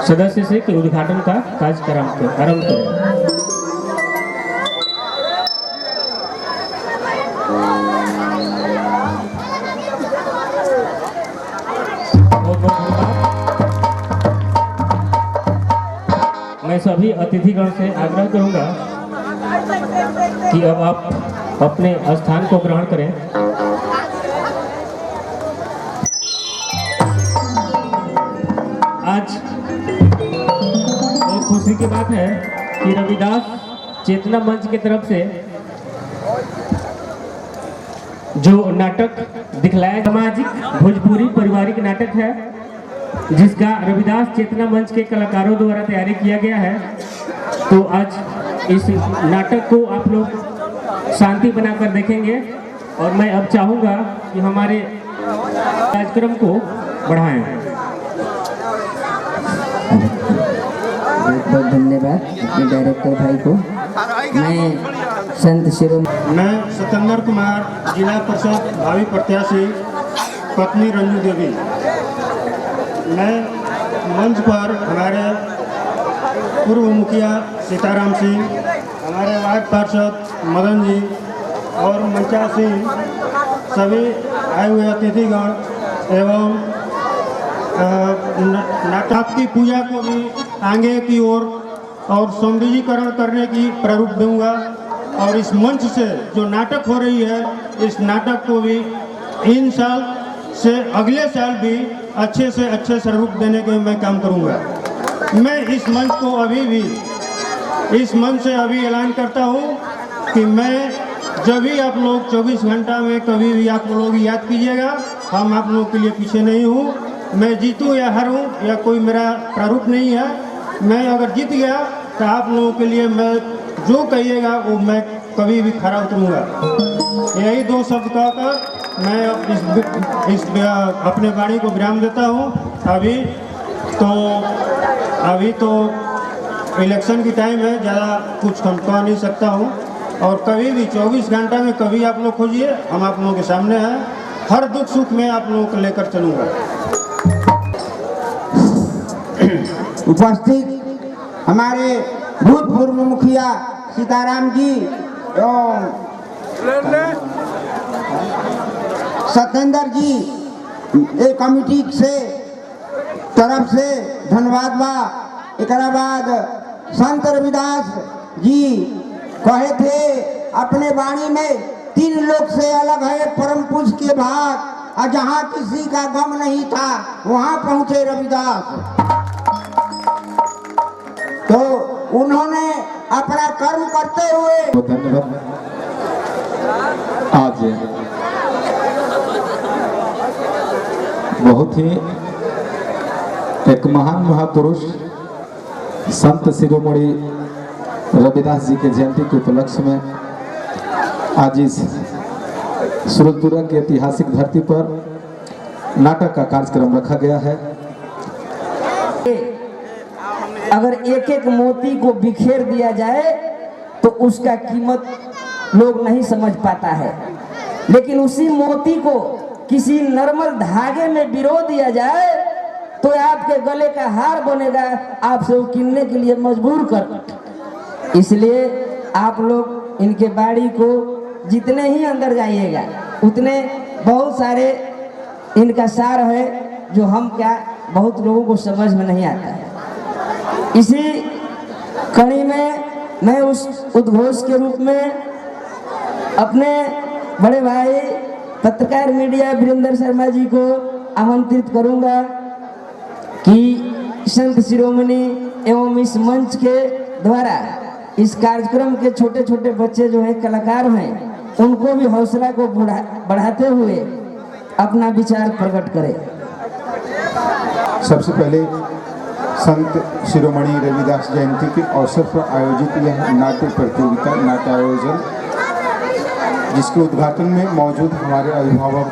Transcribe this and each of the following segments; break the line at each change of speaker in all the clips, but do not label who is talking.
सदस्य से कि उद्घाटन का कार्यक्रम आरंभ करें। मैं सभी अतिथिगण से आग्रह करूंगा कि अब आप अपने स्थान को ग्रहण करें। आज बहुत खुशी की बात है कि रविदास चेतना मंच की तरफ से जो नाटक दिखलाया, सामाजिक भोजपुरी पारिवारिक नाटक है, जिसका रविदास चेतना मंच के कलाकारों द्वारा तैयारी किया गया है। तो आज इस नाटक को आप लोग शांति बनाकर देखेंगे और मैं अब चाहूँगा कि हमारे कार्यक्रम को बढ़ाएं।
बहुत बहुत धन्यवाद अपने डायरेक्टर भाई को। मैं संत शिरोमणि,
मैं सत्येंद्र कुमार, जिला परिषद भावी प्रत्याशी, पत्नी रंजू देवी। मैं मंच पर हमारे पूर्व मुखिया सीताराम सिंह, हमारे वार्ड पार्षद मदन जी और मंचा सिंह, सभी आए हुए अतिथिगण एवं नाटक की पूजा को भी आगे की ओर और सौंदर्यीकरण करने की प्रारूप दूंगा और इस मंच से जो नाटक हो रही है, इस नाटक को भी इन साल से अगले साल भी अच्छे से अच्छे स्वरूप देने के मैं काम करूंगा। मैं इस मंच को इस मंच से अभी ऐलान करता हूं कि मैं जब भी आप लोग 24 घंटा में कभी भी आप लोग याद कीजिएगा, हम आप लोगों के लिए पीछे नहीं हूं। मैं जीतूं या हारूं या कोई मेरा प्रारूप नहीं है। मैं अगर जीत गया तो आप लोगों के लिए मैं जो कहिएगा वो मैं कभी भी खरा उतरूंगा। यही दो शब्द कहकर मैं इस अपने वाणी को विराम देता हूँ। अभी तो इलेक्शन की टाइम है, ज़्यादा कुछ हम कह नहीं सकता हूँ। और कभी भी 24 घंटा में कभी आप लोग खोजिए, हम आप लोगों के सामने हैं। हर दुख सुख में आप लोगों को लेकर चलूँगा।
उपस्थित हमारे भूतपूर्व मुखिया सीताराम जी एवं सत्येंद्र जी एक कमिटी से तरफ से धन्यवाद बा। एक बाद संत रविदास जी कहे थे अपने वाणी में, 3 लोक से अलग है परम पूज्य के भाग, और जहाँ किसी का गम नहीं था वहाँ पहुँचे रविदास। तो उन्होंने अपना कर्म करते हुए
धन्यवाद। आज बहुत ही एक महान महापुरुष संत शिरोमणि रविदास जी के जयंती के उपलक्ष्य में आज इस सूरजपुरा की ऐतिहासिक धरती पर नाटक का कार्यक्रम रखा गया है।
अगर एक एक मोती को बिखेर दिया जाए तो उसका कीमत लोग नहीं समझ पाता है, लेकिन उसी मोती को किसी नॉर्मल धागे में बिरो दिया जाए तो आपके गले का हार बनेगा, आपसे वो किनने के लिए मजबूर कर। इसलिए आप लोग इनके बाड़ी को जितने ही अंदर जाइएगा उतने बहुत सारे इनका सार है जो हम क्या बहुत लोगों को समझ में नहीं आता है। इसी कड़ी में मैं उस उद्घोष के रूप में अपने बड़े भाई पत्रकार मीडिया वीरेंद्र शर्मा जी को आमंत्रित करूंगा कि संत शिरोमणि एवं इस मंच के द्वारा इस कार्यक्रम के छोटे छोटे बच्चे जो हैं कलाकार हैं, उनको भी हौसला को बढ़ाते हुए अपना विचार प्रकट करें।
सबसे पहले संत शिरोमणि रविदास जयंती के अवसर पर आयोजित यह नाट्य प्रतियोगिता, नाट्य आयोजन, जिसके उद्घाटन में मौजूद हमारे अभिभावक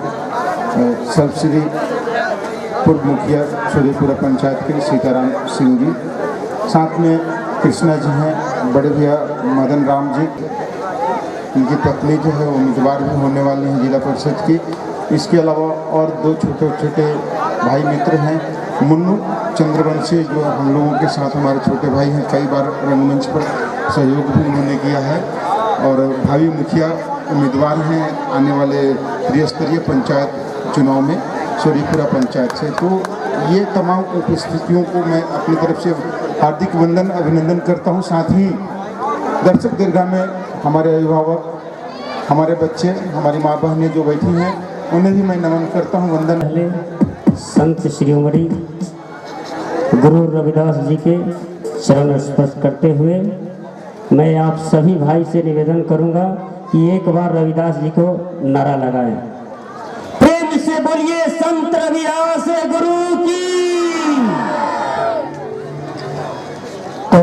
सर्वश्री पूर्व मुखिया सूर्यपुरा पंचायत के सीताराम सिंह जी, साथ में कृष्णा जी हैं, बड़े भैया मदन राम जी, इनकी पत्नी जो है उम्मीदवार भी होने वाली हैं जिला परिषद की। इसके अलावा और 2 छोटे छोटे भाई मित्र हैं, मुन्नू चंद्रवंशी जो हम लोगों के साथ हमारे छोटे भाई हैं, कई बार रंगमंच पर सहयोग भी उन्होंने किया है और भावी मुखिया उम्मीदवार हैं आने वाले त्रिस्तरीय पंचायत चुनाव में सूरीपुरा पंचायत से। तो ये तमाम उपस्थितियों को मैं अपनी तरफ से हार्दिक अभिनंदन करता हूँ। साथ ही दर्शक दीर्घा में हमारे अभिभावक, हमारे बच्चे, हमारी माँ बहनें जो बैठी हैं, उन्हें भी मैं नमन करता हूँ, वंदन।
पहले संत शिरोमणि गुरु रविदास जी के चरण स्पर्श करते हुए मैं आप सभी भाई से निवेदन करूंगा कि एक बार रविदास जी को नारा लगाएं। प्रेम से बोलिए संत रविदास गुरु की। तो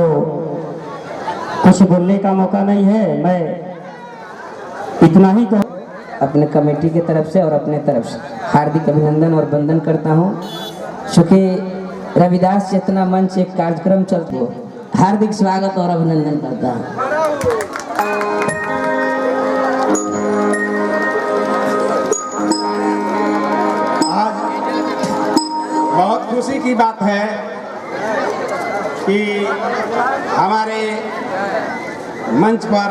कुछ बोलने का मौका नहीं है, मैं इतना ही कहूँ।
अपने कमेटी की तरफ से और अपने तरफ से हार्दिक अभिनंदन और वंदन करता हूँ। चूँकि रविदास चेतना मंच एक कार्यक्रम चलता है, हार्दिक स्वागत और अभिनंदन करता हूँ।
आज बहुत खुशी की बात है कि हमारे मंच पर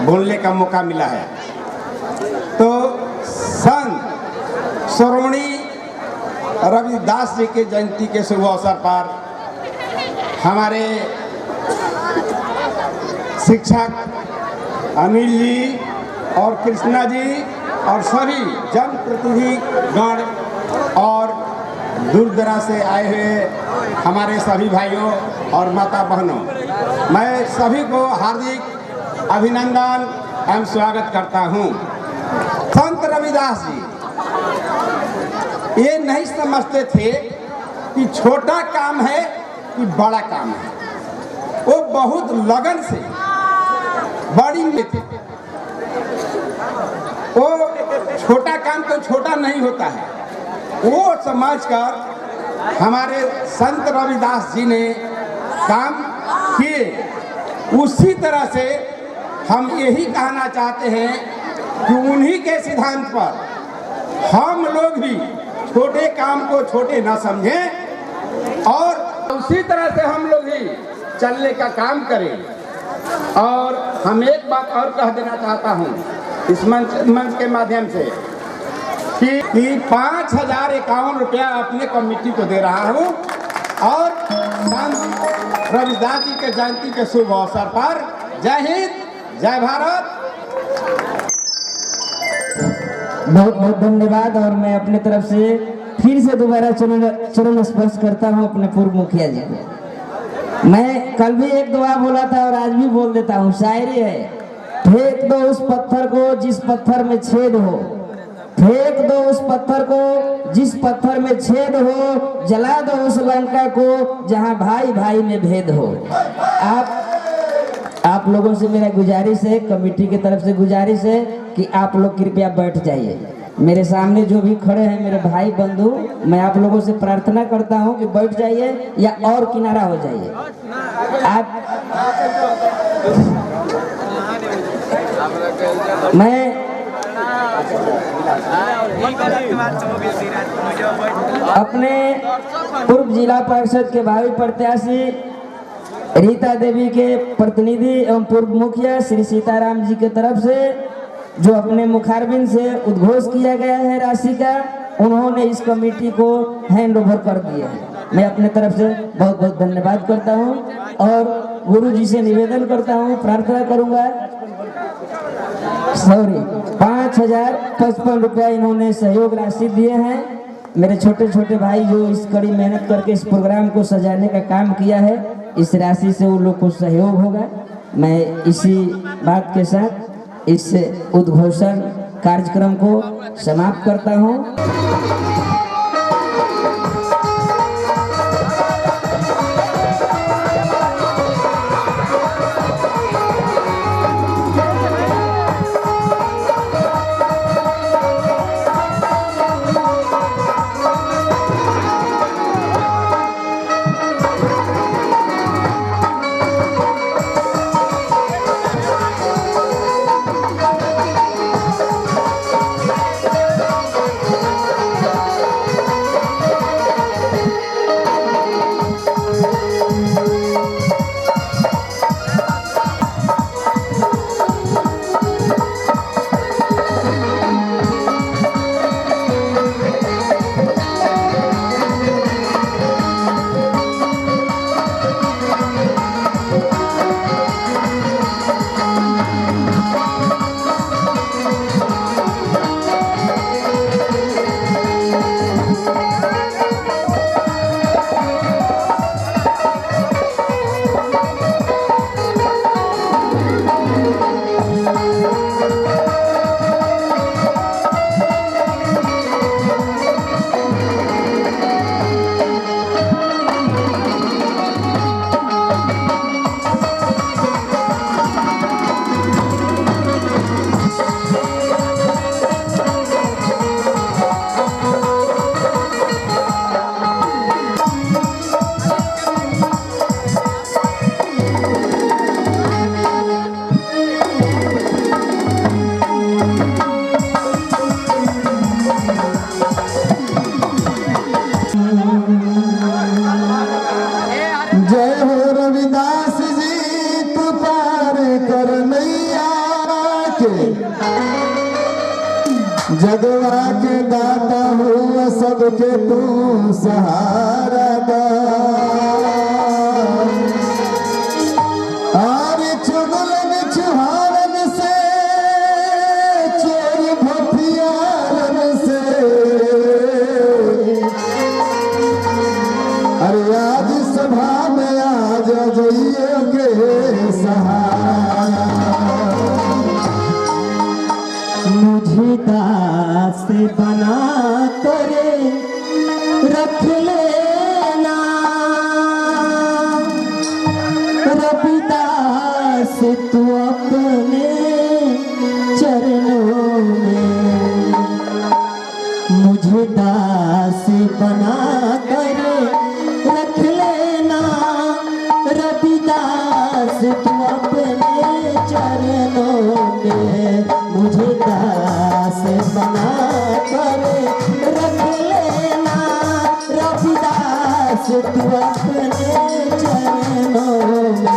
बोलने का मौका मिला है। तो संत शिरोमणि रविदास जी के जयंती के शुभ अवसर पर हमारे शिक्षक अनिल जी और कृष्णा जी और सभी जनप्रतिनिधिगण और दूर दराज से आए हुए हमारे सभी भाइयों और माता बहनों, मैं सभी को हार्दिक अभिनंदन एवं स्वागत करता हूँ। संत रविदास जी ये नहीं समझते थे कि छोटा काम है कि बड़ा काम है। वो बहुत लगन से बड़ी में थे। वो छोटा काम तो छोटा नहीं होता है, वो समझकर हमारे संत रविदास जी ने काम किए। उसी तरह से हम यही कहना चाहते हैं कि उन्हीं के सिद्धांत पर हम लोग भी छोटे काम को छोटे न समझें और उसी तरह से हम लोग ही चलने का काम करें। और हम एक बात और कह देना चाहता हूँ इस मंच के माध्यम से कि 5,051 रुपया अपने कमेटी को दे रहा हूँ और संत रविदास जी के जयंती के शुभ अवसर पर जय हिंद, जय भारत।
बहुत बहुत धन्यवाद। और मैं अपने तरफ से फिर से दोबारा चरण स्पर्श करता हूँ अपने पूर्व मुखिया जी को। मैं कल भी एक दुआ बोला था और आज भी बोल देता हूँ, शायरी है। फेंक दो उस पत्थर को जिस पत्थर में छेद हो, फेंक दो उस पत्थर को जिस पत्थर में छेद हो, जला दो उस लंका को जहाँ भाई भाई में भेद हो। आप लोगों से मेरा गुजारिश है, कमेटी की तरफ से गुजारिश है कि आप लोग कृपया बैठ जाइए। मेरे सामने जो भी खड़े हैं मेरे भाई बंधु, मैं आप लोगों से प्रार्थना करता हूं कि बैठ जाइए या और किनारा हो जाइए। मैं अपने पूर्व जिला परिषद के भावी प्रत्याशी रीता देवी के प्रतिनिधि एवं पूर्व मुखिया श्री सीताराम जी के तरफ से जो अपने मुखारबिन से उद्घोष किया गया है राशि का, उन्होंने इस कमेटी को हैंड ओवर कर दिया है। मैं अपने तरफ से बहुत बहुत धन्यवाद करता हूं और गुरु जी से निवेदन करता हूं, प्रार्थना करूंगा। 5,055 रुपया इन्होंने सहयोग राशि दिए हैं। मेरे छोटे छोटे भाई जो इस कड़ी मेहनत करके इस प्रोग्राम को सजाने का काम किया है, इस राशि से उन लोग को सहयोग होगा। मैं इसी बात के साथ इस उद्घोषण कार्यक्रम को समाप्त करता हूं।
जगवा के दाता हुआ सबके तू सहारा दा। आरे चुगलन चुहारन से चोर भथियारन से अरे आज सभा में आज जइए के सहारा।
मुझे दास बना करे रख लेना रविदास तू अपने चरणों में। मुझे दास बना करे रख लेना रविदास तू अपने चरणों में। मुझे दास बना कर रख लेना रविदास तू अपने चरणों में।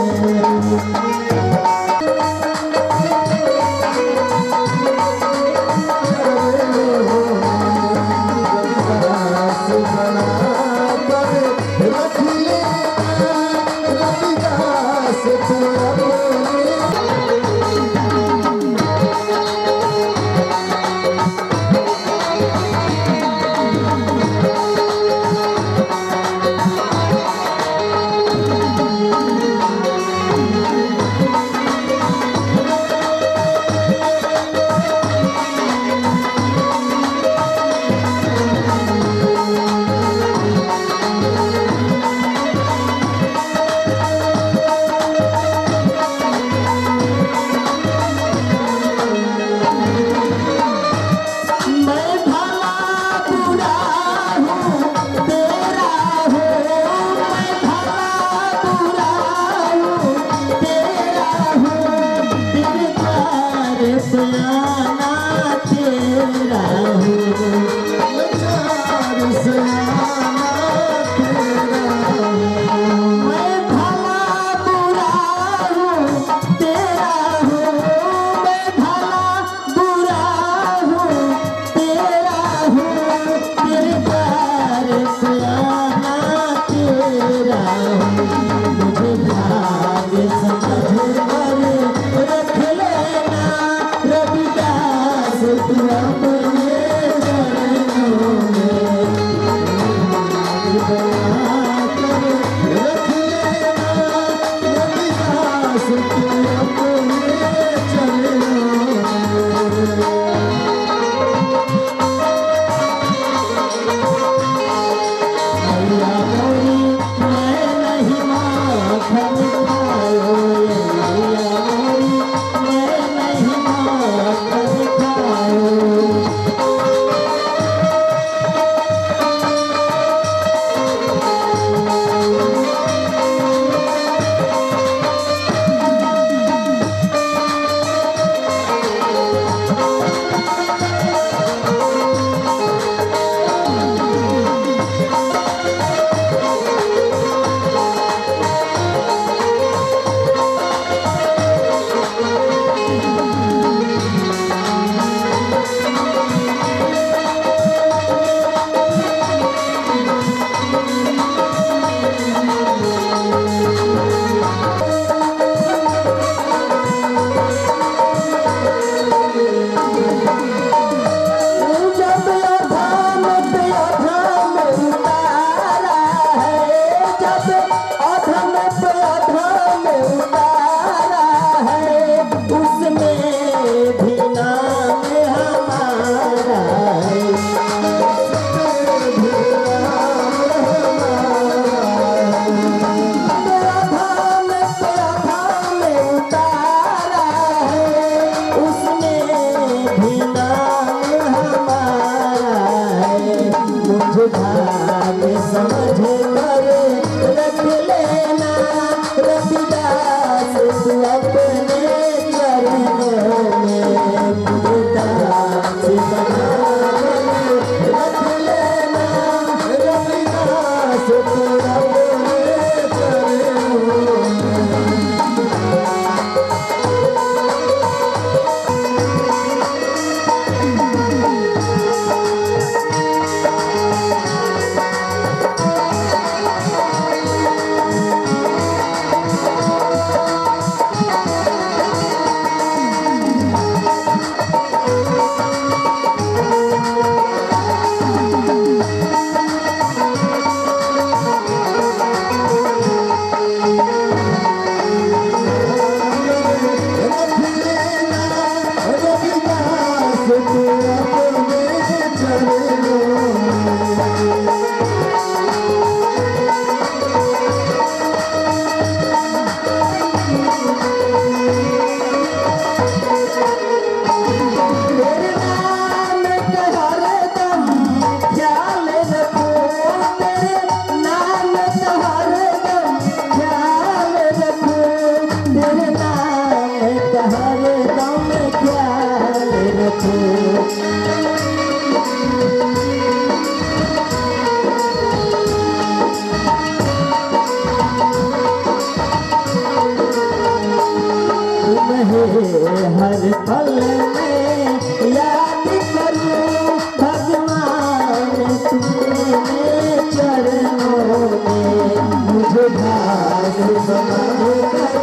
मुझे दास समझ कर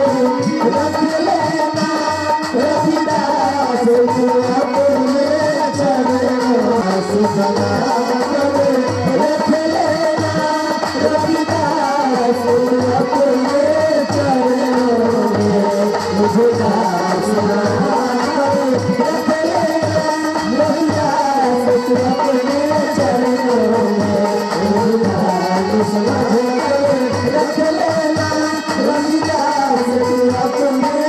रख लेना रविदास तू अपने चरणों से बना कर रख लेना रविदास तू अपने चरणों में मुझे दास बना कर रख लेना रविदास तू अपने चरणों में मुझे दास समझ कर रख लेना रविदास तू अपने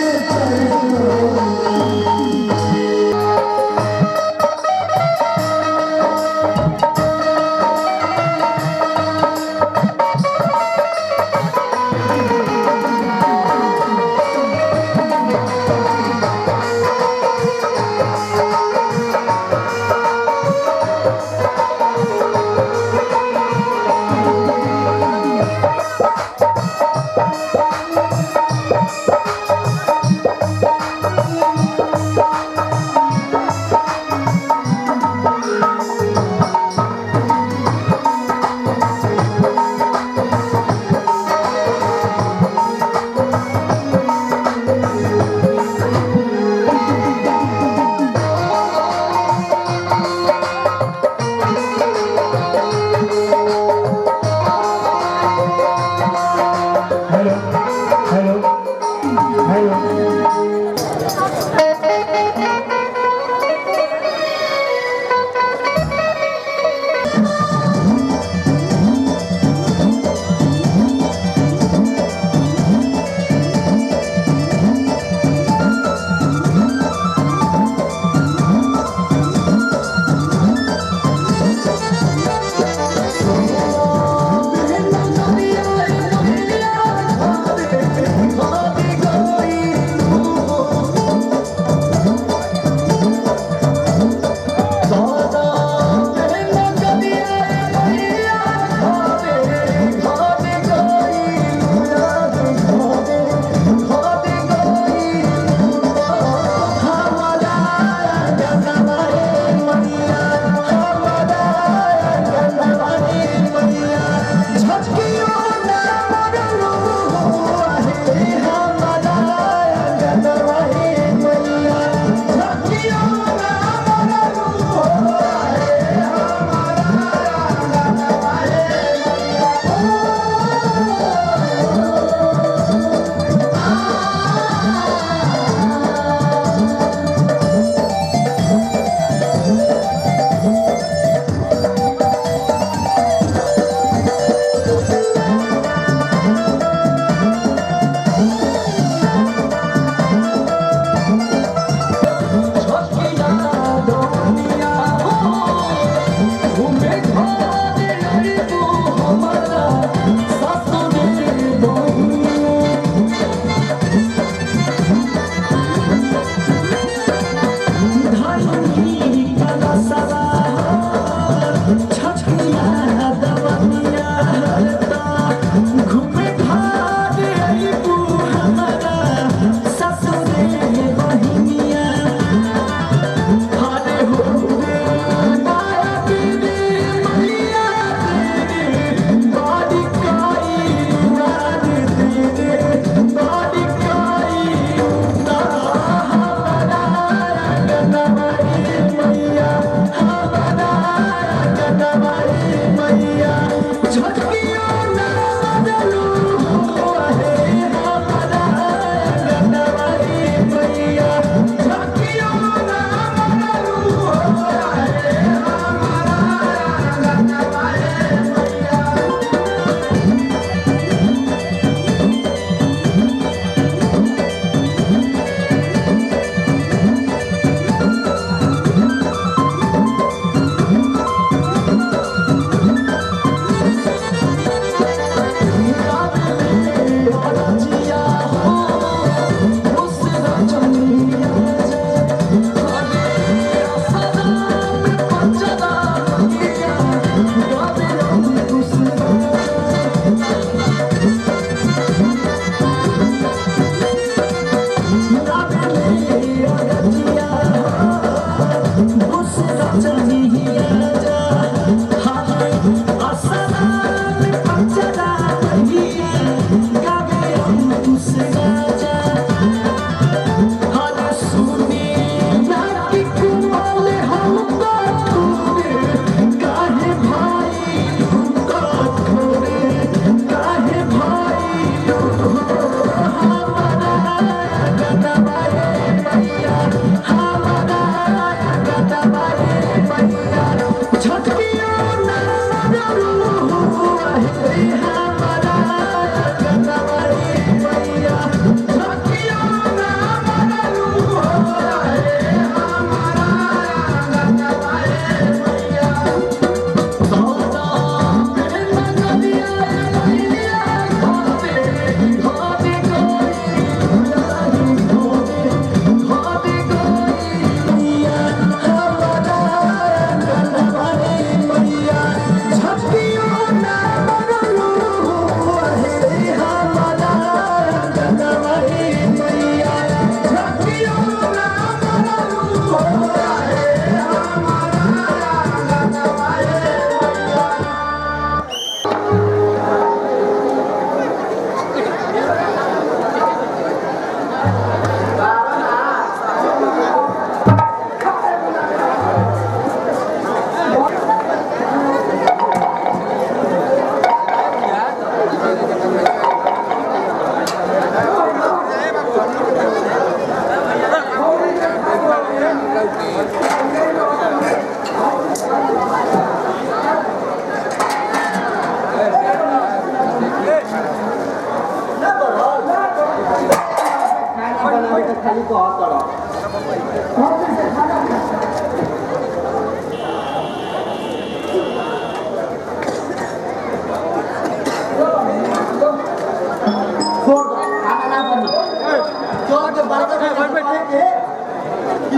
खाली को हाथ तड़ा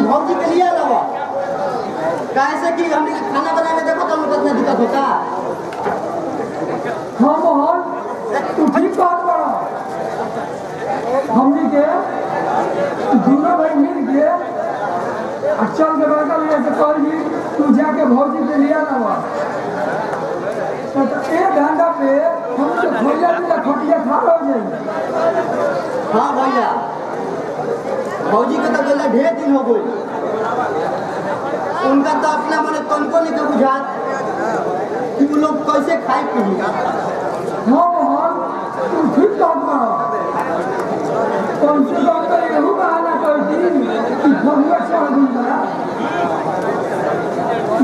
भौजी के लिए अलावा कैसे कि हमने खाना बनाने देखो तो कितना दिक्कत होता।
हाँ मोहन तू ठीक बात करो हमने के दोनों भाई मिल के अच्छा के बड़का लिए से कल भी तू जाके भौजी के लिए लावा तो एक घंटा पे हम तो भैया की खटिया खा हो जाए।
हाँ भैया भौजी के तो गला ढेर दिन हो गई उनका तो अपना मने तनको नहीं के बुझात कि वो लोग कैसे खाए पी।
हाँ मोहन तू ठीक बात करो कौन से डॉक्टर यही बहाना करती कि भैया चढ़ गई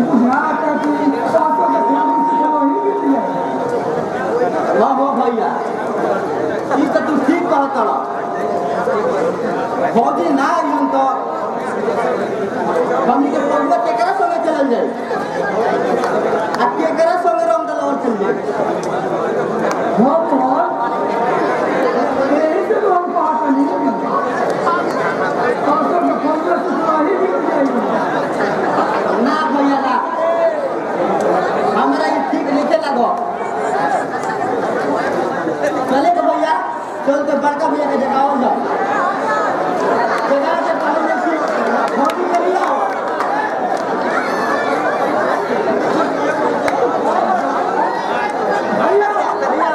बुझाता कि सासों के फैमिली से वही मिल जाए।
हाँ हाँ भैया ये तो तू ठीक कहता रहा भौजी ना आई तो हमनी के परिवार केकरा संगे चलल जाए आ केकरा संगे रंग दलावर चल जाए।
हाँ मोहन यही से तो हम बात नहीं सासों के फैमिली से वही मिल जाएगी।
ना भैया ना हमरा ये ठीक नहीं लगो चले तो भैया चल के बड़का भैया के जगाओ जा जगह से पहले देखी भौजी के लिए आओ। भैया भैया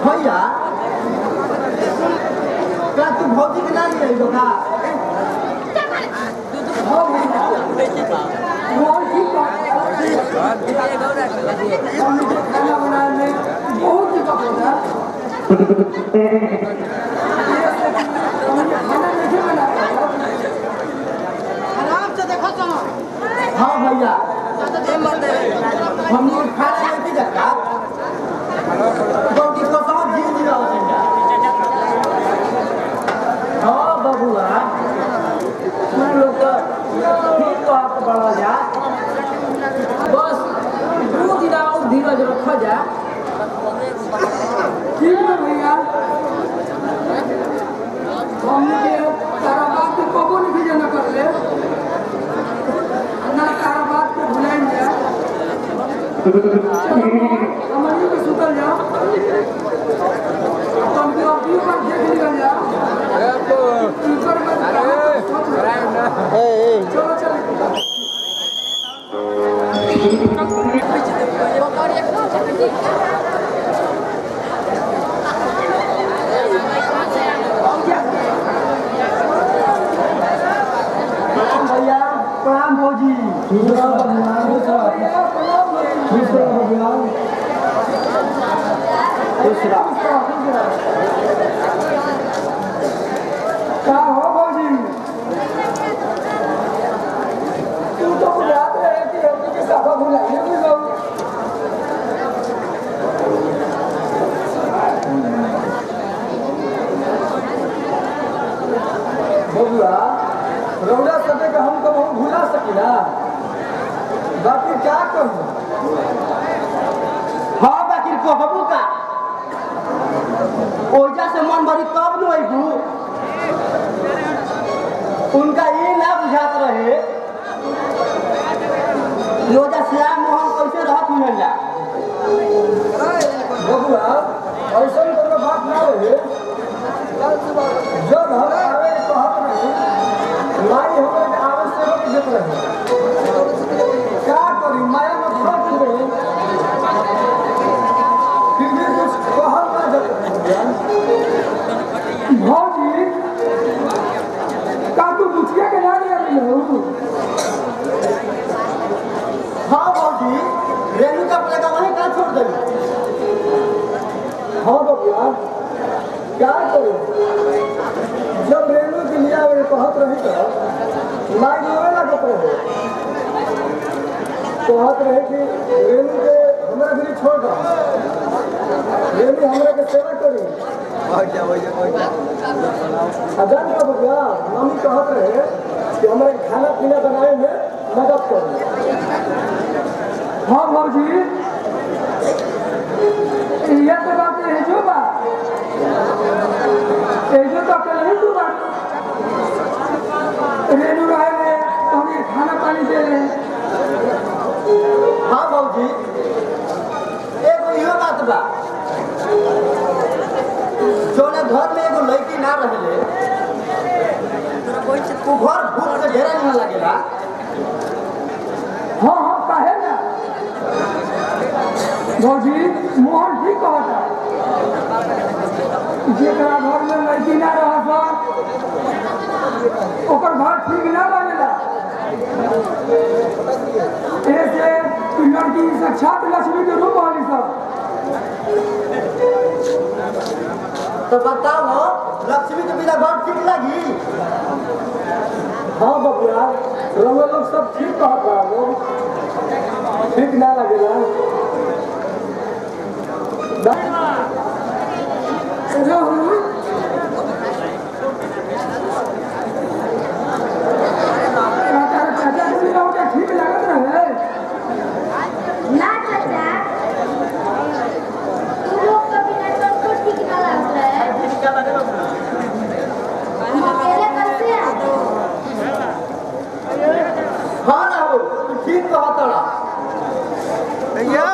भैया क्या तू भौजी के ना ले आइबो का
मोहन ठीक बात हमने खाना बनाने में बहुत दिक्कत होता है। खाना नहीं बनाया
आराम से देखो तो। हाँ भैया हम लोग खाना नहीं जाता क्योंकि को समझ जी दिया हो
हाँ बबुआ तुम लोग ठीक बात बढ़ा जा बस 2 दिन और धीरज रखा जा।
ठीक है भैया हमने तारा बात को कबो नहीं जाना कर ले ना तारा बात को भुलाएंगे हमारी को सुतल जाओ तुम के अपनी पर देख निकल जाओ ऊपर में चलो चलो
भैया प्रणाम भौजी
क्या हो भौजी तू तो याद रहे कि हम के साथ भुलाइए भी लोग
बबुआ रौदा सके हम तो भूला सकिला
बाकी क्या कहूँ?
हाँ बाकी कहबू का ओजा से मन भरी तब न अबू उनका ये ना बुझात रहे ओजा श्याम मोहन कैसे रहत मिल जा
बबुआ ऐसा तो बात ना रहे जब हम आवे कहत नहीं लाई हमें आवे से रोक देत रहे क्या करी माया में फंस गए फिर भी कुछ कहल ना जाता भौजी का तू दुखिया के ना ले हो
हाँ भौजी रेणु का प्लेगा वहीं का छोड़ दे
हाँ बबुआ क्या करूं जब रेणु के लिया वे कहत रही तो माई रोवे लगत रहे कहत रहे कि रेणु के हमरा भी छोड़ दो रेणु हमरा के सेवा करी अजान का बबुआ मम्मी कहत रहे कि हमरा खाना पीना बनाए में मदद करो हाँ भौजी ये तो बात है जो बात जो तो अकेले ही तू बात रेणु रहे तो हमें खाना पानी दे रहे
हाँ भौजी एगो इहो बात बा जोने घर में एगो लड़की ना रहे वो घर भूख से घेरा नहीं लगेगा
हाँ हाँ काहे ना भौजी मोहन ठीक कहता जेकरा घर में लड़की ना रहा ओकर घर ठीक ना बनेला ऐसे कि लड़की साक्षात लक्ष्मी के रूप वाली सब
तो बताओ लक्ष्मी के बिना घर ठीक लगी
हाँ बबुआ रंगे लोग सब ठीक कहता लोग ठीक ना लगेला ठीक लगत रहे
ना चाचा तू लोग का बिना सबको ठीक ना लगता है हम अकेले कैसे
हाँ ना हो तू ठीक कहता रहा भैया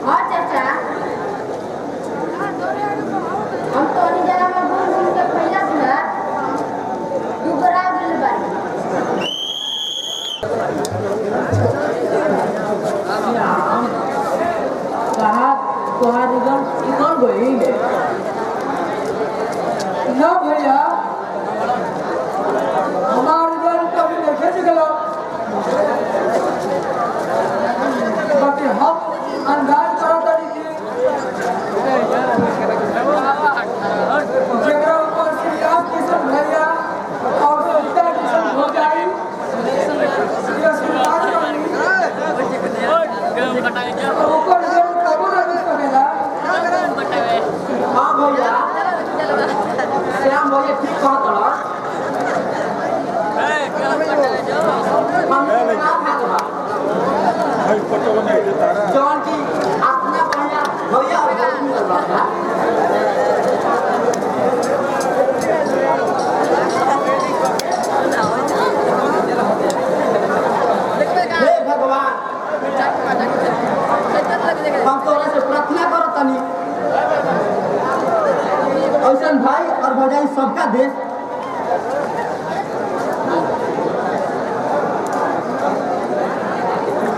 हाँ चाचा हम तो नहीं जरा में घूम के पहला सुना तू बड़ा गिल बानी
कहा तुम्हारा रिजल्ट कौन गई
ना भैया हमारा रिजल्ट कभी देखे निकला बाकी हम अंदाज करा तरीके जगह ऊपर से याद किशन भैया और सीता किशन हो जाए ये सुधार करनी ऊपर से कबो ना कुछ करेगा
हाँ भैया श्याम भैया ठीक कहता रहा जौन की अपना भैया भैया और बहन मिल रहा था हे भगवान हम तोरा से प्रार्थना करो तनी ऐसा भाई और भौजाई सबका देश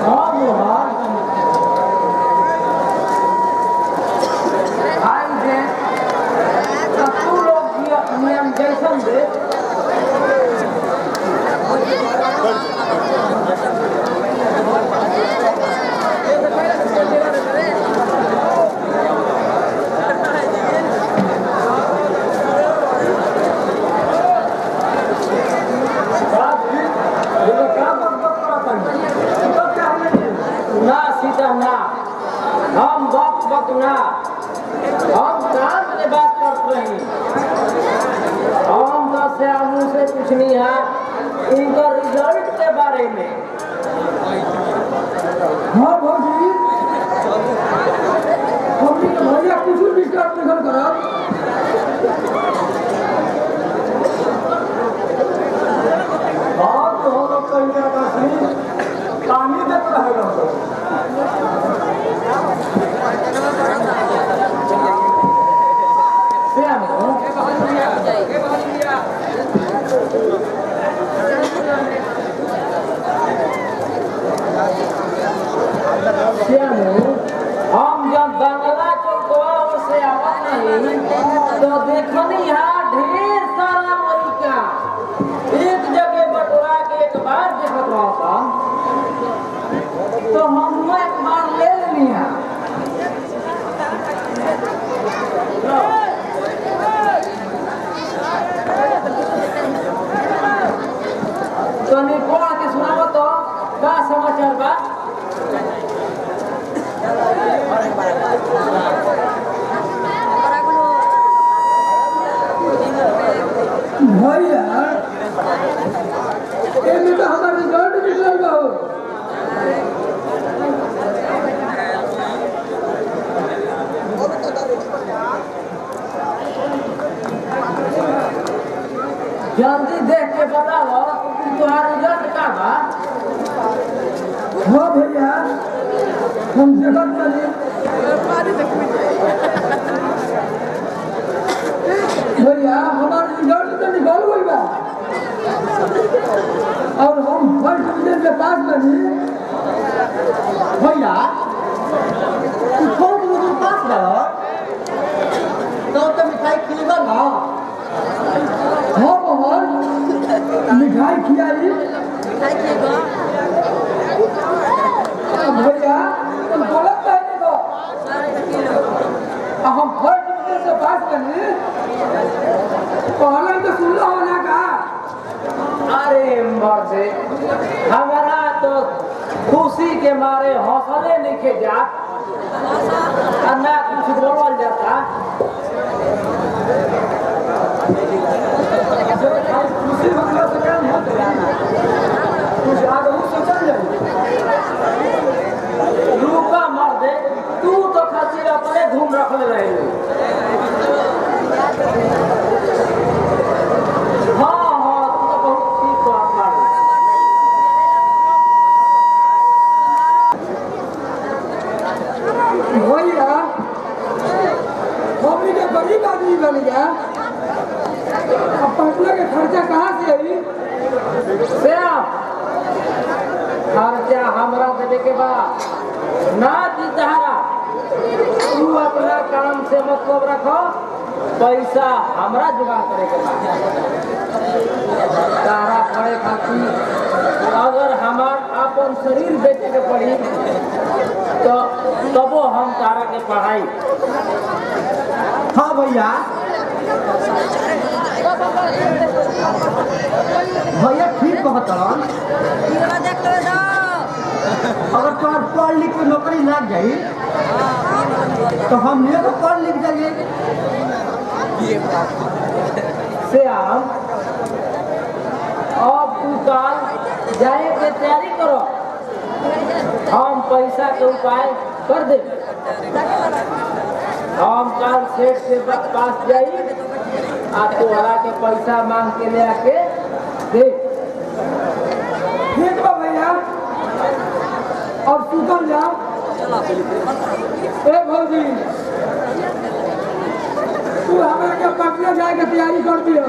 हाँ मोहन
भाई दे तो तू लोग नियम जैसन दे ना सीता ना हम वक्त ना हम काम से बात करते हैं हम तो
से आमू से पूछनी है इनका रिजल्ट के बारे में।
हाँ भौजी, हमने तो भैया कुछ डिस्टर्ब नहीं करा। हाँ तो हम लोग कहीं का पानी देता है
हम जब बंगला चौकवा से आवत नहीं तो देखनी है ढेर सारा लड़का एक जगह बटोरा के एक बार देखत रहा तो हम एक बार ले लेनी है। तो निकोड़ा के सुनाओ तो क्या समाचार बा?
भैया एमे तो हमारा रिजल्ट निकल गया हो।
जल्दी देख के बताओ तुम्हारा रिजल्ट का बा?
हाँ भैया हम जगत बने भैया हमारा रिजल्ट तो निकल गई बा और हम फर्स्ट डिवीजन में पास बनी।
भैया तू कौन मुझे पास करो तो मिठाई खिलवा ना।
हाँ मोहन मिठाई खिलाई भैया तुम गलत कहने दो। हम फर्स्ट डिवीजन से पास बनी पहले तो सुन लो ना का।
अरे मर्दे हमारा तो खुशी के मारे हौसले नहीं के जा ना कुछ बोल जाता।
खुशी हमरा से क्या नहीं कुछ आगे सोचल जाए।
रुका मर्दे तू तो खातिर अपने घूम रखले रहे। हाँ हाँ तू तो बहुत ठीक बात मार।
भैया हमने के गरीब आदमी बन गया अब पटना के खर्चा कहाँ से आई?
खर्चा हमरा देवे के बाद ना दी तहरा तू अपना काम से मतलब रखो पैसा हमरा जुगाड़ करे के बाद तारा पड़े खातिर अगर हमार अपन शरीर बेचे के पड़ी तो तबो हम तारा के पढ़ाई।
हाँ भैया भैया ठीक कहत अगर तोहर पढ़ लिख के नौकरी लग जाई तो हम नहीं तो पढ़ लिख जाइए।
श्याम अब तू काल जाए के तैयारी करो हम पैसा के उपाय कर दे। हम काल सेठ के पास जाई आ तोहरा के पैसा मांग के ले आके दे।
ठीक बा भैया अब सुतल जाओ। ए भौजी तू हमारे के पटना जाए के तैयारी कर दियो।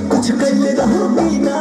कुछ कर रहो बिना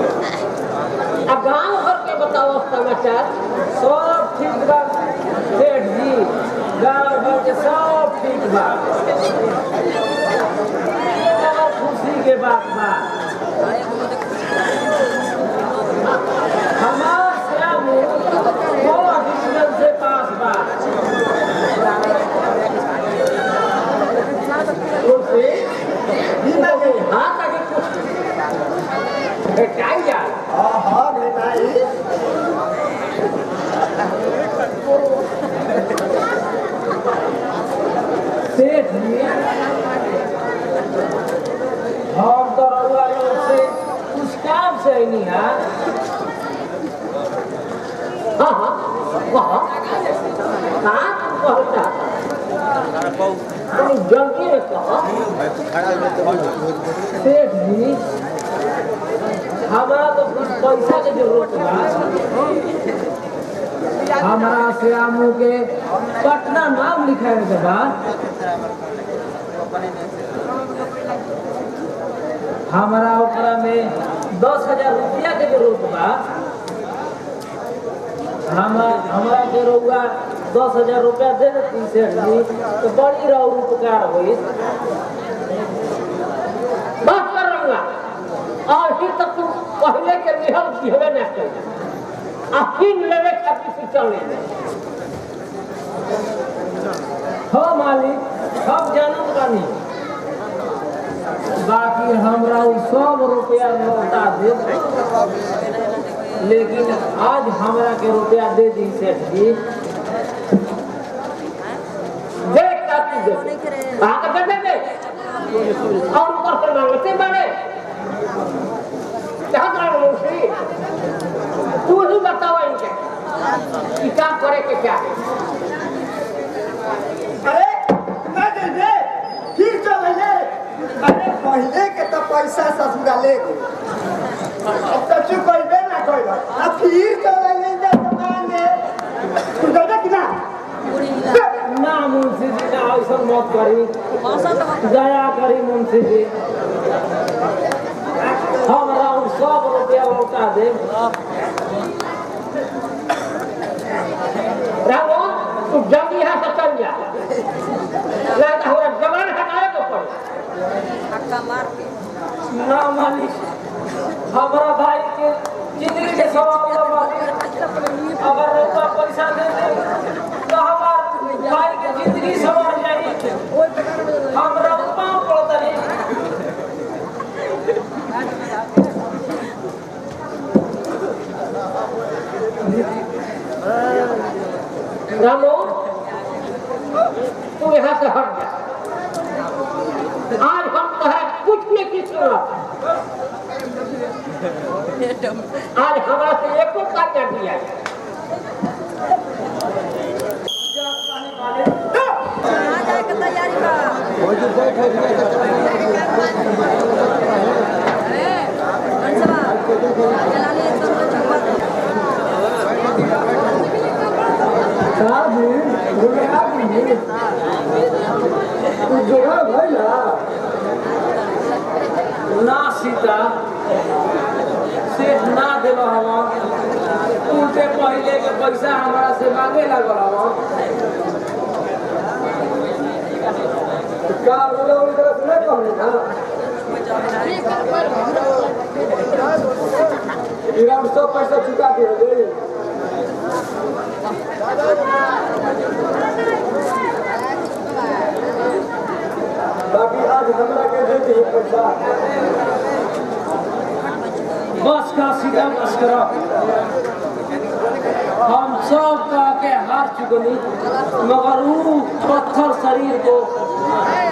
अब गांव भर के बताओ समाचार सब ठीक बा सेठ जी, गांव भर के सब ठीक बा, खुशी के बात बा। हमार श्याम डिवीजन से पास बा, हाथ आगे कुछ भेटाई जाए।
हाँ भेटाई।
सेठ जी हम दरोगा लोग से कुछ काम से नहीं है। हाँ हाँ कहाँ पहुँचा जल्दी में कहा सेठ जी हमारा तो कुछ पैसा की जरूरत है। हमारा श्यामू के पटना नाम लिखाए के बाद हमारा ओकरा में 10,000 रुपया के जरूरत बा। हमारा के रउआ 10,000 रुपया दे देती सेठ जी तो बड़ी रहो उपकार हुई। बात कर रहा और फिर तक तुम पहले के निहल दिहवे न कर अफीन लेवे खातिर से चले हो मालिक सब जानत बानी बाकी हमरा 100 रुपया लौटा दे लेकिन आज हमरा के रुपया दे दी सेठ जी देख काती दे आके दे दे और ऊपर से मांगते बड़े क्या करो मुझे तू ही बताओ इनके कि क्या करे के क्या
अरे ना दे दे फिर चले ले अरे पहले के तो पैसा ससुरा ले गए अब तो चुकइबे ना कइल अब फिर चले ले जा दुकान में तू दे कि ना
ना मुंशी जी ना ऐसा मत करी दया करी मुंशी जी हमरा 100 रुपया लौटा दे रामो तू जल्दी यहाँ से चल जा नहीं तो हमरा जवान हटाए को पड़े धक्का मार के ना मालिक हमारा भाई के जिंदगी के सवाल मालिक अगर रुपया पैसा दे दे तो हमार भाई के जिंदगी सवार जाए हमरा पाँव पड़ता नहीं रामो तू यहाँ से हट जा आज हम कहे कुछ नहीं किस आज हमारा से एको कार्य दिया
तैयारी का
ना सीता सेठ ना देव हम उल्टे पहले के पैसा हमारा से मांगे लगल हम का सब पैसा चुका दिए बाकी आज हमरा के देते ही पैसा बस का सीधा बस करो हम सब का के हार चुकनी मगर वो पत्थर शरीर को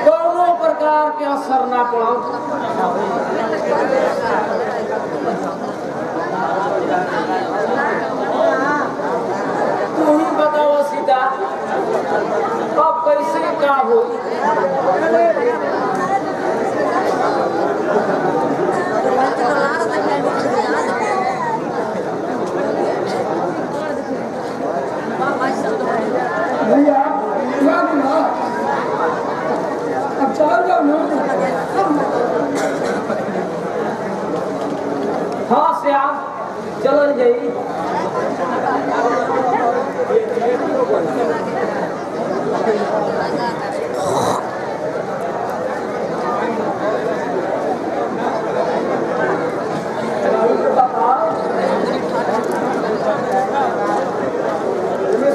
दोनों प्रकार के असर ना पड़ा तू ही बताओ सीता अब कैसे क्या हो
भैया अब चल जाओ ना
हाँ श्याम चल जाई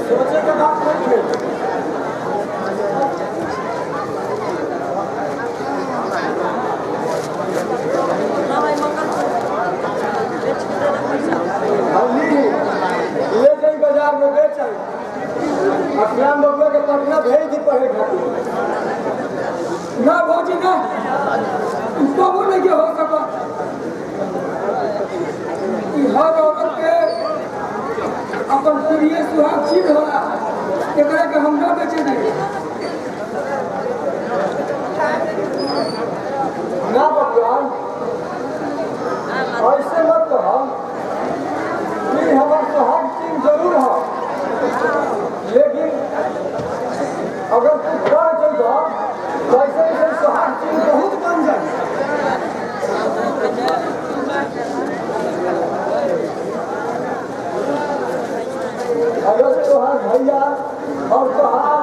सोचे के बात नहीं ले जाई बाजार में बेच आई असलाम बबुआ के पटना भेज दी पढ़े खातिर ना भौजी ना उसको वो नहीं हो सका कि हर औरत के अपन प्रिय सुहाग चीज होला एकरा के हम ना बेचे देंगे ना भगवान ऐसे मत कहो कि हमार सुहाग चीज जरूर हो और कहा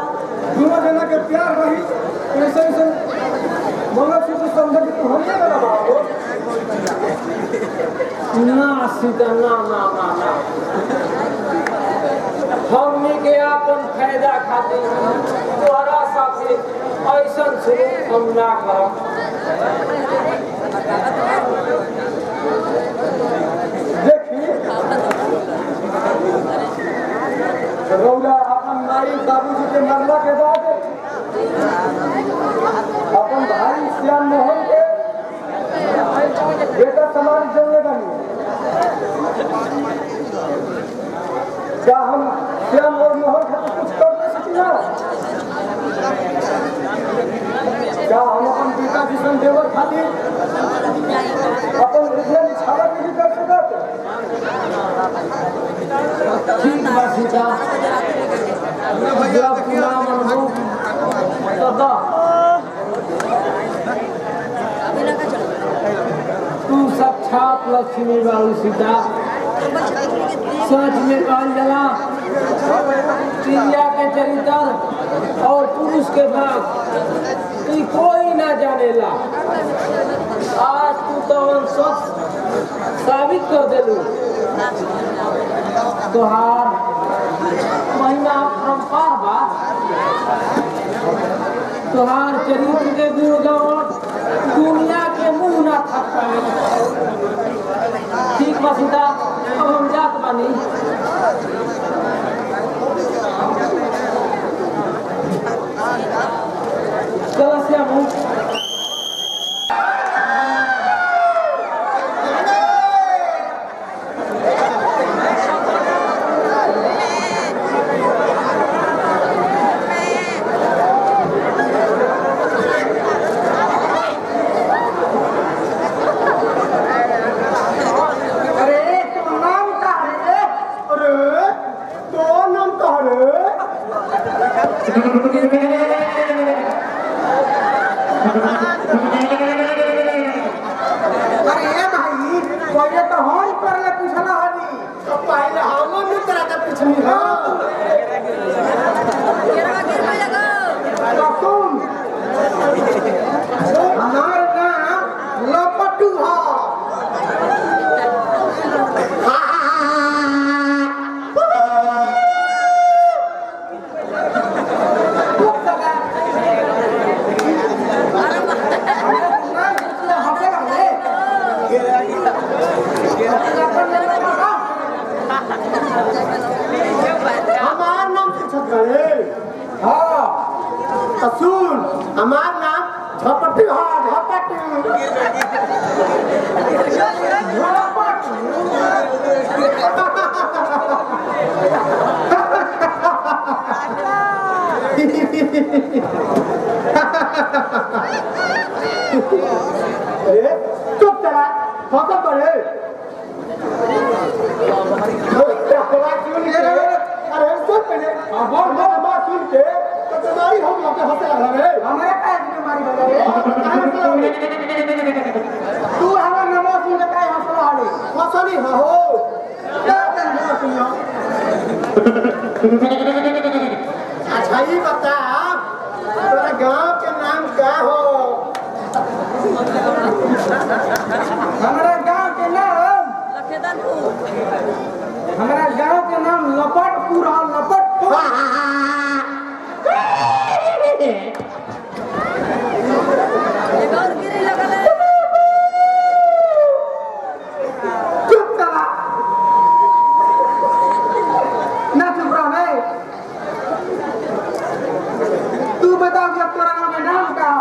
दोनों जना के प्यार रही ऐसे ऐसे मंगलसूत्र समझ के तू हमें ना लगाओ
ना सीता ना ना ना ना हमने के अपन फायदा खातिर तोहरा साथे ऐसा शुरू हम ना करब
देखिए रौला अपन माई बाबूजी के मरला के बाद अपन भाई श्याम मोहन के बेटा समाज जलने बनी क्या हम श्याम और मोहन खातिर कुछ कर नहीं सकिना क्या हम अपन पिता किशन देवर खातिर अपन हृदय छाड़ा नहीं कर सकते
ठीक बा सीता जब पूरा मनरूप सदा तू साक्षात लक्ष्मी बाबू सीता सच में कहल जला चिड़िया के चरित्र और पुरुष के भाग ई कोई ना जानेला आज तू तो सच साबित कर देलू तोहार महिमा परंपार बा तोहार चरित्र के गुणगान दुनिया के मुंह ना थक पाए ठीक बा सीता अब हम जात बानी चला श्याम
हमार नाम सुन हमार नाम झपटी चुप चला फसत पड़े अरे सुन पहले बात सुन के तो तुम्हारी हम लोग हंसे लगा रे हमारे काय की बीमारी बजा रे तू हमारा नाम सुन के काय हंसला रे हंसली हो क्या करना सुनियो अच्छा ये बता तेरा गांव के नाम क्या हो हमारा गांव के नाम हमारा गांव के नाम लपटपुर है लपटपुर चुप चला ना चुप रहा है तू बताओ कि अब तेरा गांव का नाम क्या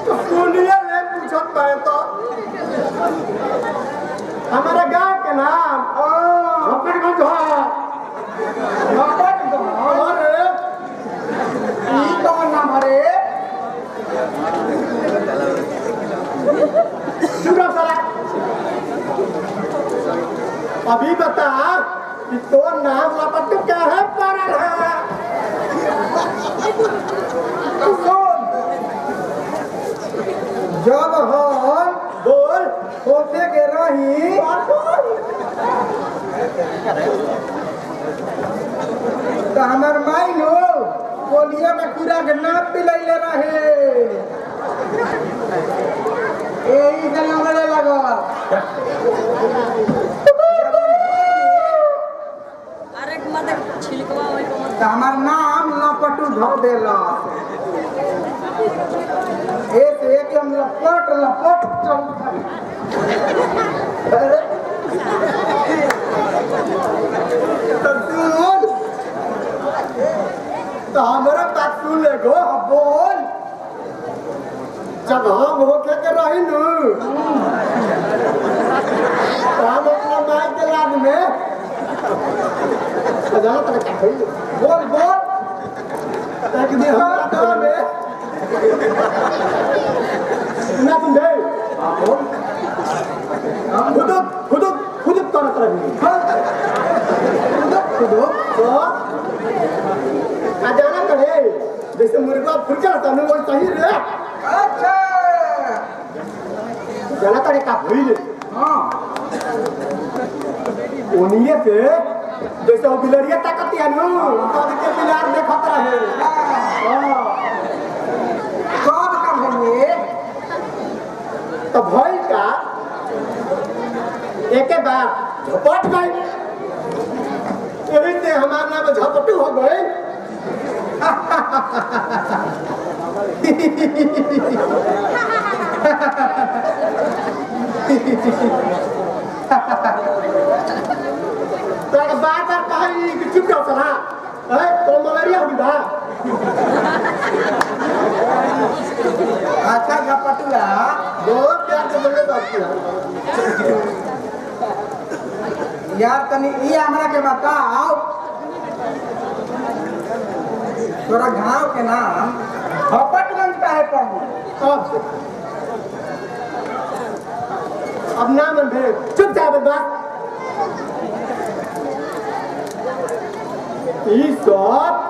तो सुनिए मैं पूछो पाए तो हमारा गांव के नाम झपटगंज अरे ये कौन नाम है अभी बता कि तो नाम लपट क्या है पड़ल है जब हम बोल होते के रही
तो हमार माई लो पोलियो का पूरा नाप पिलाइले रहे यही से लंगड़े लगो तो हमार नाम लपटू धो देला एक हम लपट लपट चल तो हमारा बात सुन ले गो बोल जब हम होके के रही नु तो हम अपना माई के लाद में जाना तो क्या है बोल बोल एक दिन हम तो में ना तुम दे बोल खुद तरह तरह तो जाना करे जैसे मुर्गा फुर्चा था ना वो सही रे अच्छा जाना करे का भइले हां ओनिए से जैसे वो बिलरिया ताकतिया नु तो के बिलार में खतरा है हां कब का भइले तो भइल का एके बार झपट गई यही से हमारा नाम झपटू हो गए बार बार कहा चुप जाओ सला तो मलेरिया होगी बा अच्छा झपटूला बहुत प्यार से बोले बात यार तनी ये हमरा के बताओ तोरा गांव के नाम हपटगंज का है पढ़ू अब नाम भेज चुप जा बात ई सब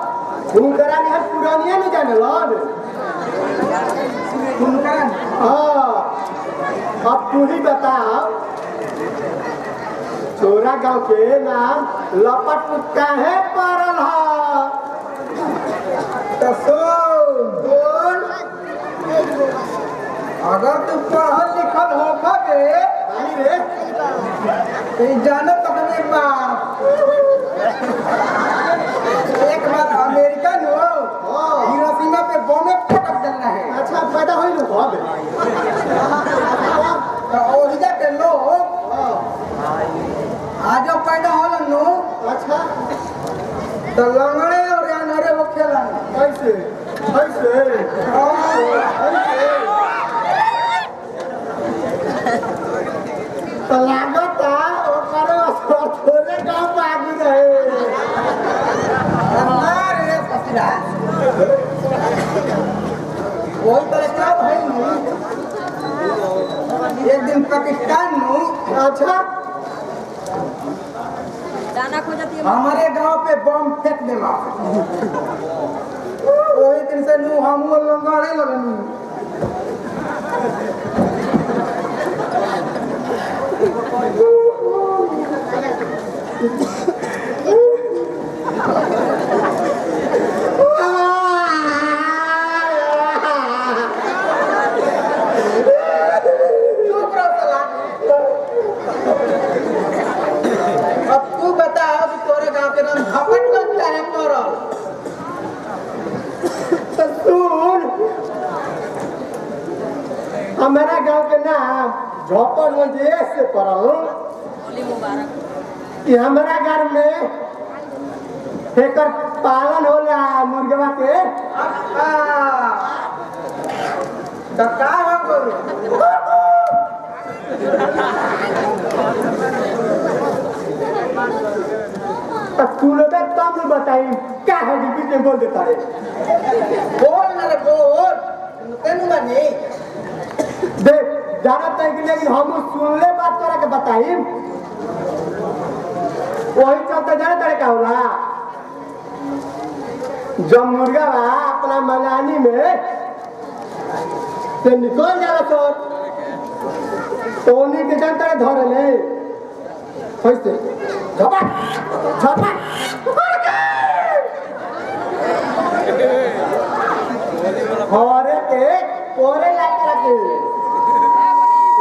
हुनकरा ने पुरानिया नहीं जाने लन हुनकरा हां अब तू ही बताओ चोरा गांव के नाम लपट काहे पड़ल है तो सुन अगर तू पढ़ल लिखल होखबे भाई रे तो जानो तो एक बार अमेरिकन हो हिरोशिमा पे बम फटक देना है अच्छा पैदा होई नु होबे तो ओहिजा के लोग आज पैदा होलन नु अच्छा तो लंगड़े और यानरे वो खेला कैसे कैसे तो लागता ओकरो थोड़े गांव बागी रहे अरे ससुरा वही तरह क्या भाई नु एक दिन पाकिस्तान नु अच्छा हमारे गांव पे बम फेंक देला वही दिन से नु हम लंगड़े लगनी अब तू बताओ कि तोरे गांव के नाम झपटगंज काहे पड़ल तो सुन हमारा गांव के नाम झपटगंज से पड़ल कि हमारा घर में एकर पालन होला मुर्गवा के तो का हम बोलू सुनबे तब न बताई क्या है बीच में बोल देता है बोल ना रे बोल तेनु बनी देख जानत है कि लेकिन हम सुनले बात करा के बताई वही चलते जाने तड़े का होला जब मुर्गा अपना मनानी में से निकल जाला सर तो उन्हीं के जानते धरे ले कैसे
और एक कोरे लायक के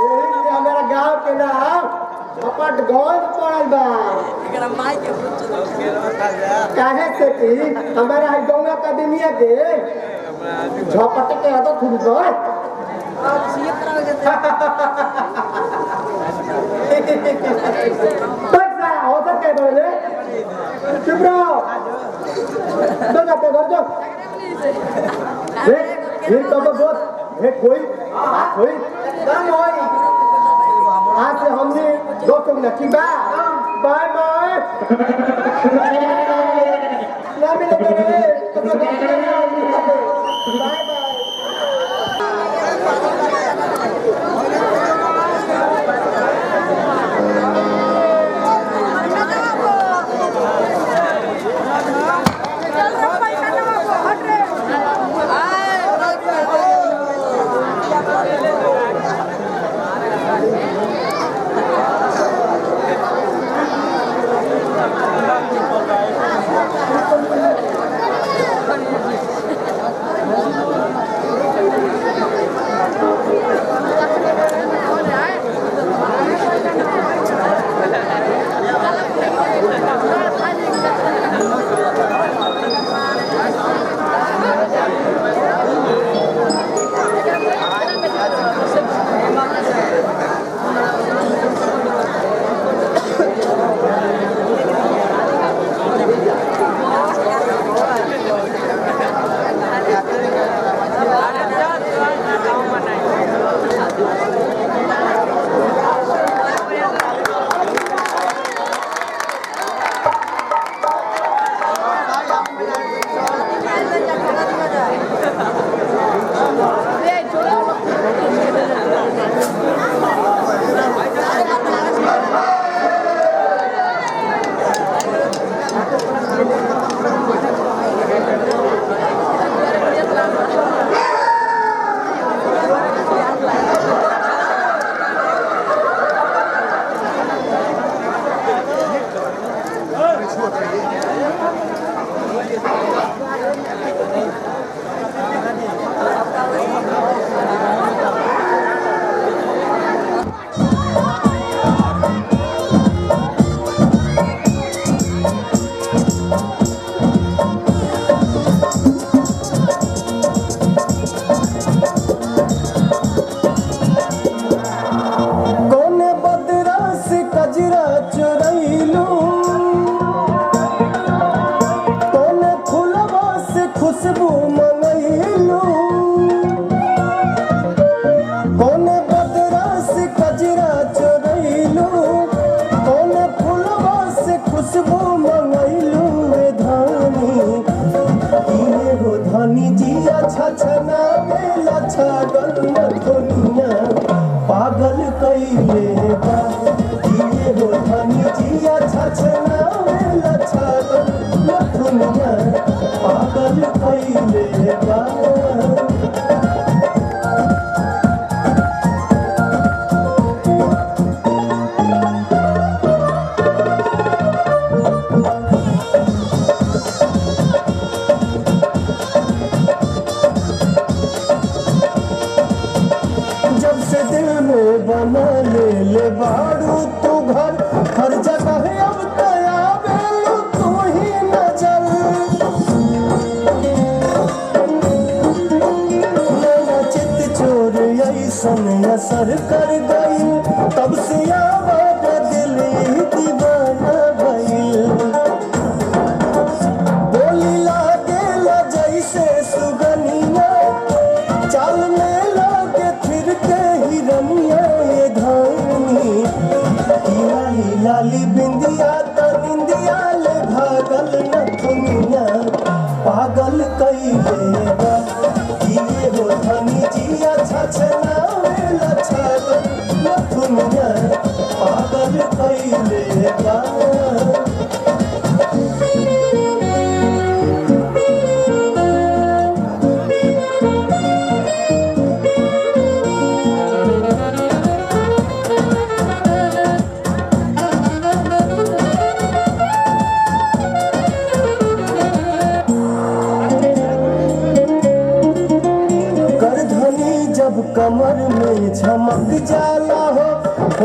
यही हमारा गांव के नाम अपट गौर पड़ल बा काहे से कि हमारा है गंगा का दुनिया के झपट के आदत खुद गए पैसा होता के बोले चुप रहो दो जाते घर जो ये तो बहुत है कोई कम होई आज से हमने दोस्तों ने की बाय बाय ना मिलेंगे तो बाय बाय पागल कैले बा ये हो धनी जिया छछना लछा दुनिया पागल कैले बा बना ले बाड़ू तू घर हर जगह अब तया बेलू तू ही नजर मेरा चित चोर ऐसन असर कर गई तब से आवाज दिल दीवाना भइल बोली लागे जैसे सुगनिया चाल में लागे फिर के हिरनिया लाली बिंदिया तो निंदिया ले भागल नथुनिया पागल कैले बा ये हो धनी जिया छछना लछा कमर में झमक जाला हो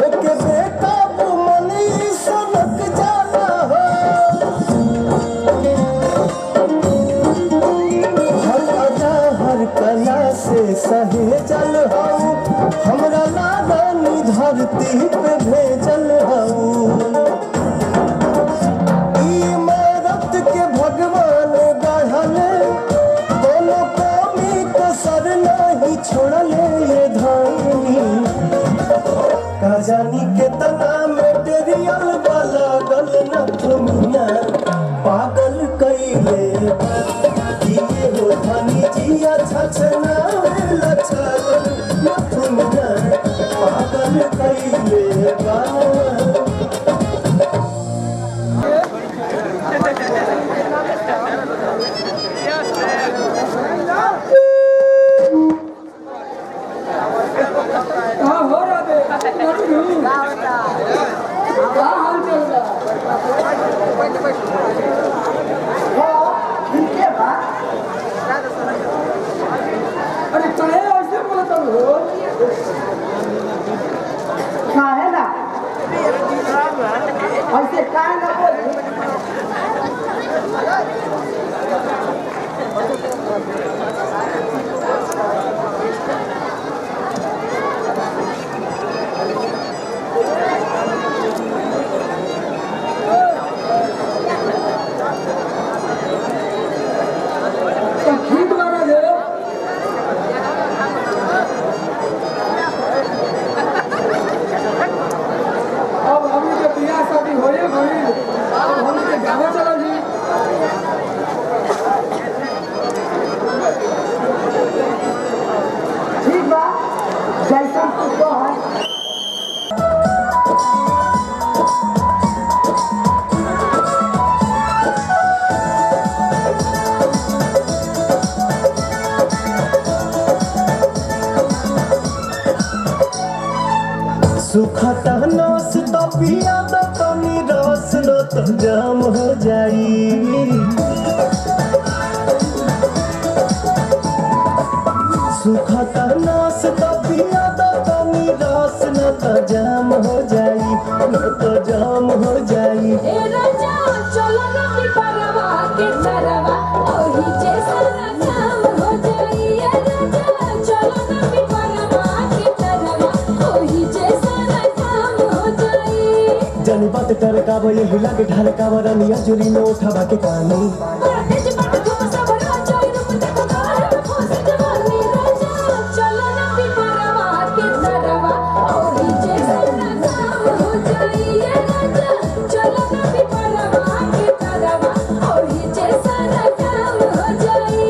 ओके बेकाबू मन ही सनक जाला हो हर अदा हर कला से सहेजल हूँ हमरा नादानी धरती पे भेजल हूँ इमारत के भगवान गढ़ले दोनों कौमी कसर नहीं छोड़ले ये धानी का जानी के तना मेटेरियल वाला गल न दुनिया पागल कइले ये हो धनी जिया छछना लछगल न दुनिया पागल कइले बा
हो रहा है हाल चल रहा अरे चाहे ऐसे बोलता हो
है ना ऐसे काहे ना बोल सुखता नस तो पिया तो तनी रस न तो जाम हो जाई सुखता नस तो पिया तो तनी रस न तो जाम हो जाई न तो जाम हो जाई
ए राजा चलो ना परवा के सरवा ओही जैसा काम हो जाई ए राजा चलो ना परवा के सरवा ओही जैसा काम हो जाई
जानी बात कर काबो ये हिला के ढाल काबो रनिया जुरी में उठावा के कानी
तेज बात को सबरा जाई रूप देखो गार खोस जवानी राजा चलो ना परवा के सरवा ओही जैसा काम हो जाई ए राजा चलो ना परवा के सरवा ओही जैसा काम हो जाई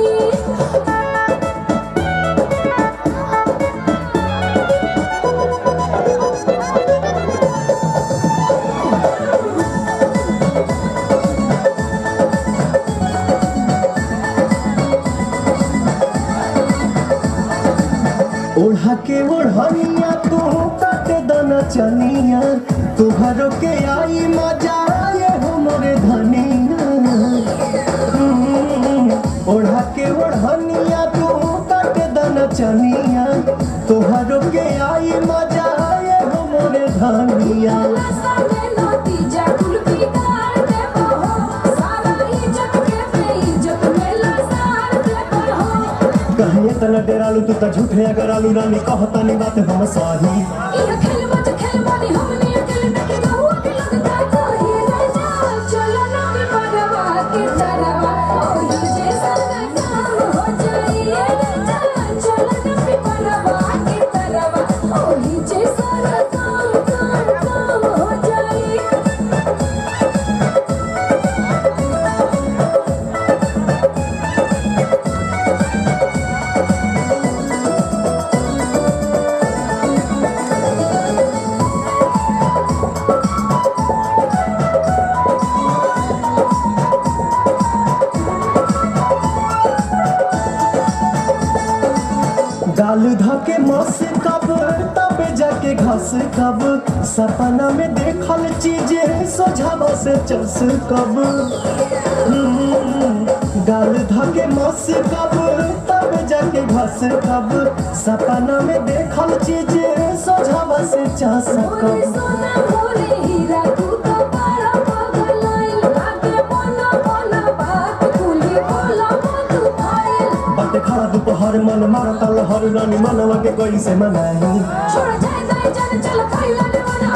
ओढ़ा के ओढ़निया तू काटे दाना चनिया तुहरो के आई मजा ये हो मोरे धनिया ओढ़ा के ओढ़निया तू काटे दाना चनिया तुहरो के आई मजा ये हो मोरे धनिया कहीं तना डेरालू तू तो झूठे अगर आलू रानी कहता नहीं बात हम सही गाल धके मस कब तबे जाके घस कब सपना में देखल चीजे सोझावा से चस कब गाल धके मस कब तबे जाके घस कब सपना में देखल चीज सोझावा से चा
मोरे
सकब
सोना मोरे हीरा तू तो बड़ा पगलाइल लागे मोना मोना बात कुली बोला तू आइल
बट खड़ा दोपहर मन मारता लहर रानी मनवा के कैसे मनाही
छोड़ जाए जाए जाने चल खैला ने मना